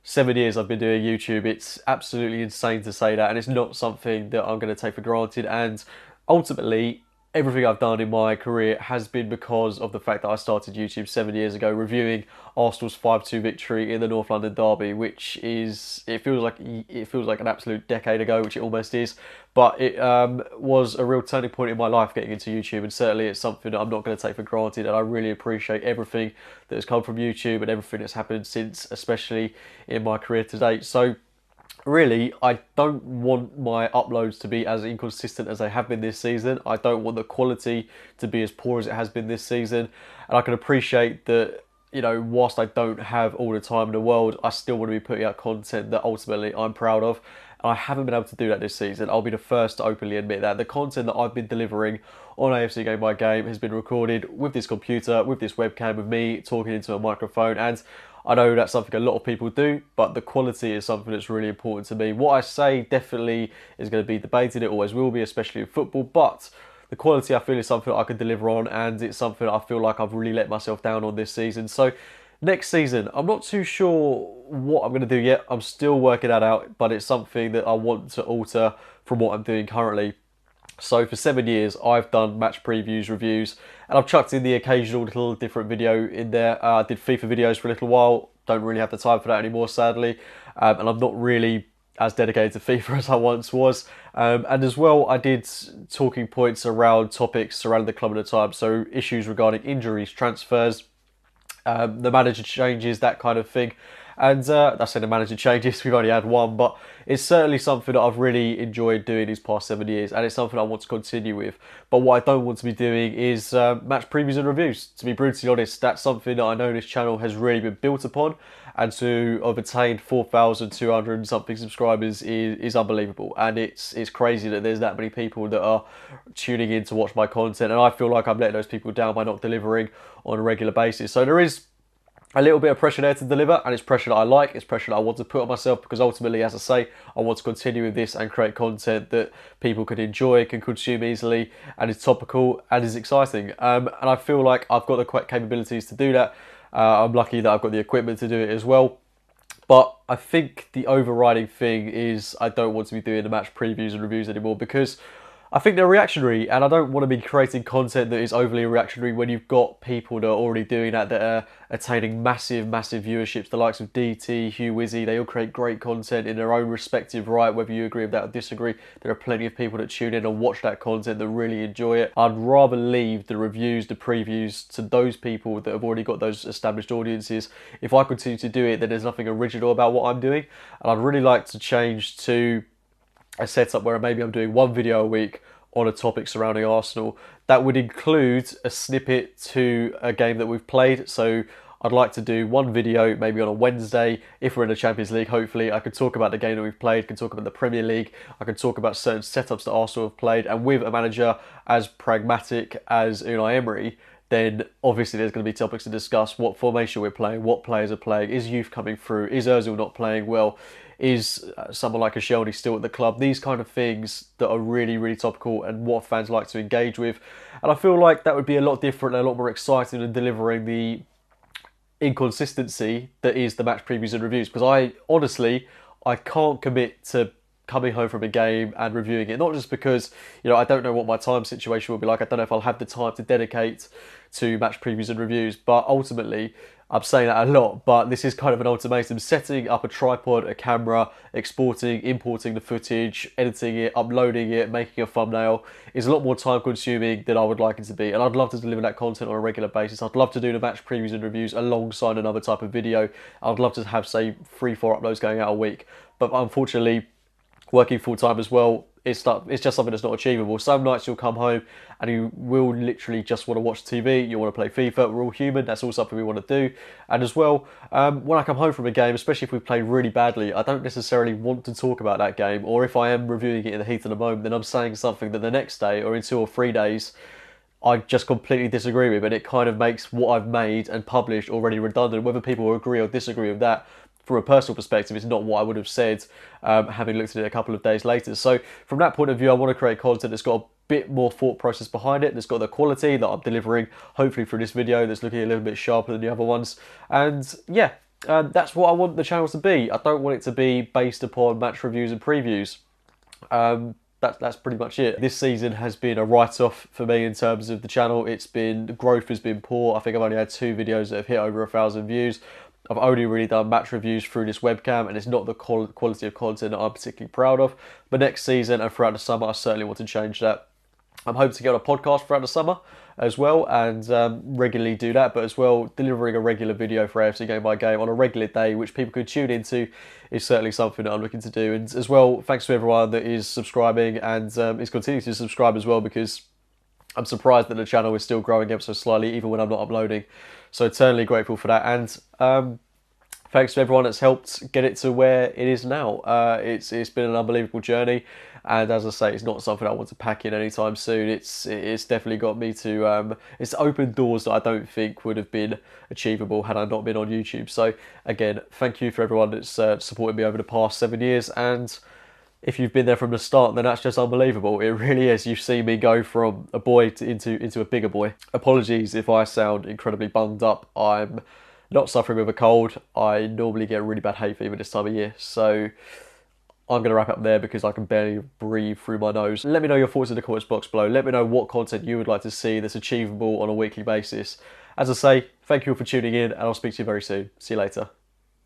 7 years I've been doing YouTube. It's absolutely insane to say that, and it's not something that I'm going to take for granted. And ultimately, everything I've done in my career has been because of the fact that I started YouTube 7 years ago, reviewing Arsenal's 5-2 victory in the North London derby, which is it feels like an absolute decade ago, which it almost is. But it was a real turning point in my life getting into YouTube, and certainly it's something that I'm not going to take for granted. And I really appreciate everything that has come from YouTube and everything that's happened since, especially in my career to date. So really, I don't want my uploads to be as inconsistent as they have been this season. I don't want the quality to be as poor as it has been this season. And I can appreciate that, whilst I don't have all the time in the world, I still want to be putting out content that ultimately I'm proud of. And I haven't been able to do that this season. I'll be the first to openly admit that. The content that I've been delivering on AFC Game by Game has been recorded with this computer, with this webcam, with me talking into a microphone, and I know that's something a lot of people do, but the quality is something that's really important to me. What I say definitely is going to be debated, it always will be, especially in football, but the quality I feel is something I can deliver on, and it's something I feel like I've really let myself down on this season. So next season, I'm not too sure what I'm going to do yet. I'm still working that out, but it's something that I want to alter from what I'm doing currently. So for 7 years, I've done match previews, reviews, and I've chucked in the occasional little different video in there. I did FIFA videos for a little while. Don't really have the time for that anymore, sadly. And I'm not really as dedicated to FIFA as I once was. And as well, I did talking points around topics surrounding the club at the time. So issues regarding injuries, transfers, the manager changes, that kind of thing. And I say the manager changes, we've only had one, but it's certainly something that I've really enjoyed doing these past 7 years, and it's something I want to continue with. But what I don't want to be doing is match previews and reviews. To be brutally honest, that's something that I know this channel has really been built upon, and to have attained 4,200 and something subscribers is unbelievable. And it's crazy that there's that many people that are tuning in to watch my content, and I feel like I'm letting those people down by not delivering on a regular basis. So there is a little bit of pressure there to deliver, and it's pressure that I like, it's pressure that I want to put on myself, because ultimately, as I say, I want to continue with this and create content that people can enjoy, can consume easily, and is topical and is exciting. And I feel like I've got the capabilities to do that. I'm lucky that I've got the equipment to do it as well. But I think the overriding thing is I don't want to be doing the match previews and reviews anymore, because I think they're reactionary, and I don't want to be creating content that is overly reactionary when you've got people that are already doing that are attaining massive viewerships. The likes of DT, Hugh Wizzy, they all create great content in their own respective right, whether you agree with that or disagree. There are plenty of people that tune in and watch that content that really enjoy it. I'd rather leave the reviews, the previews to those people that have already got those established audiences. If I continue to do it, then there's nothing original about what I'm doing, and I'd really like to change to a setup where maybe I'm doing one video a week on a topic surrounding Arsenal. That would include a snippet to a game that we've played. So I'd like to do one video maybe on a Wednesday. If we're in the Champions League, hopefully, I could talk about the game that we've played, can talk about the Premier League, I can talk about certain setups that Arsenal have played, and with a manager as pragmatic as Unai Emery, then obviously there's going to be topics to discuss: what formation we're playing, what players are playing, is youth coming through, is Ozil not playing well, is someone like a Shelby still at the club? These kind of things that are really topical and what fans like to engage with. And I feel like that would be a lot different and a lot more exciting than delivering the inconsistency that is the match previews and reviews, because I can't commit to coming home from a game and reviewing it. Not just because, I don't know what my time situation will be like. I don't know if I'll have the time to dedicate to match previews and reviews, but ultimately, I'm saying that a lot, but this is kind of an ultimatum. Setting up a tripod, a camera, exporting, importing the footage, editing it, uploading it, making a thumbnail is a lot more time consuming than I would like it to be. And I'd love to deliver that content on a regular basis. I'd love to do the match previews and reviews alongside another type of video. I'd love to have, say, 3-4 uploads going out a week. But unfortunately, working full time as well, it's just something that's not achievable. Some nights you'll come home and you will literally just want to watch TV, you want to play FIFA, we're all human, that's all something we want to do. And as well, when I come home from a game, especially if we play really badly, I don't necessarily want to talk about that game, or if I am reviewing it in the heat of the moment, then I'm saying something that the next day or in 2 or 3 days I just completely disagree with, and it kind of makes what I've made and published already redundant. Whether people agree or disagree with that, from a personal perspective, it's not what I would have said having looked at it a couple of days later. So from that point of view, I want to create content that's got a bit more thought process behind it, that's got the quality that I'm delivering, hopefully through this video, that's looking a little bit sharper than the other ones. And yeah, That's what I want the channel to be. I don't want it to be based upon match reviews and previews. That's pretty much it. This season has been a write-off for me in terms of the channel. The growth has been poor. I think I've only had 2 videos that have hit over 1,000 views. I've only really done match reviews through this webcam, and it's not the quality of content that I'm particularly proud of. But next season and throughout the summer, I certainly want to change that. I'm hoping to get on a podcast throughout the summer as well, and regularly do that, but as well delivering a regular video for AFC Game by Game on a regular day, which people could tune into, is certainly something that I'm looking to do. And as well, thanks to everyone that is subscribing and is continuing to subscribe as well, because I'm surprised that the channel is still growing ever so slightly, even when I'm not uploading. So eternally grateful for that. And thanks to everyone that's helped get it to where it is now. It's been an unbelievable journey, and as I say, it's not something I want to pack in anytime soon. It's definitely got me to it's opened doors that I don't think would have been achievable had I not been on YouTube. So again, thank you for everyone that's supported me over the past 7 years, and if you've been there from the start, then that's just unbelievable. It really is. You've seen me go from a boy into a bigger boy. Apologies if I sound incredibly bunged up. I'm not suffering with a cold. I normally get really bad hay fever this time of year. So I'm going to wrap up there because I can barely breathe through my nose. Let me know your thoughts in the comments box below. Let me know what content you would like to see that's achievable on a weekly basis. As I say, thank you all for tuning in, and I'll speak to you very soon. See you later.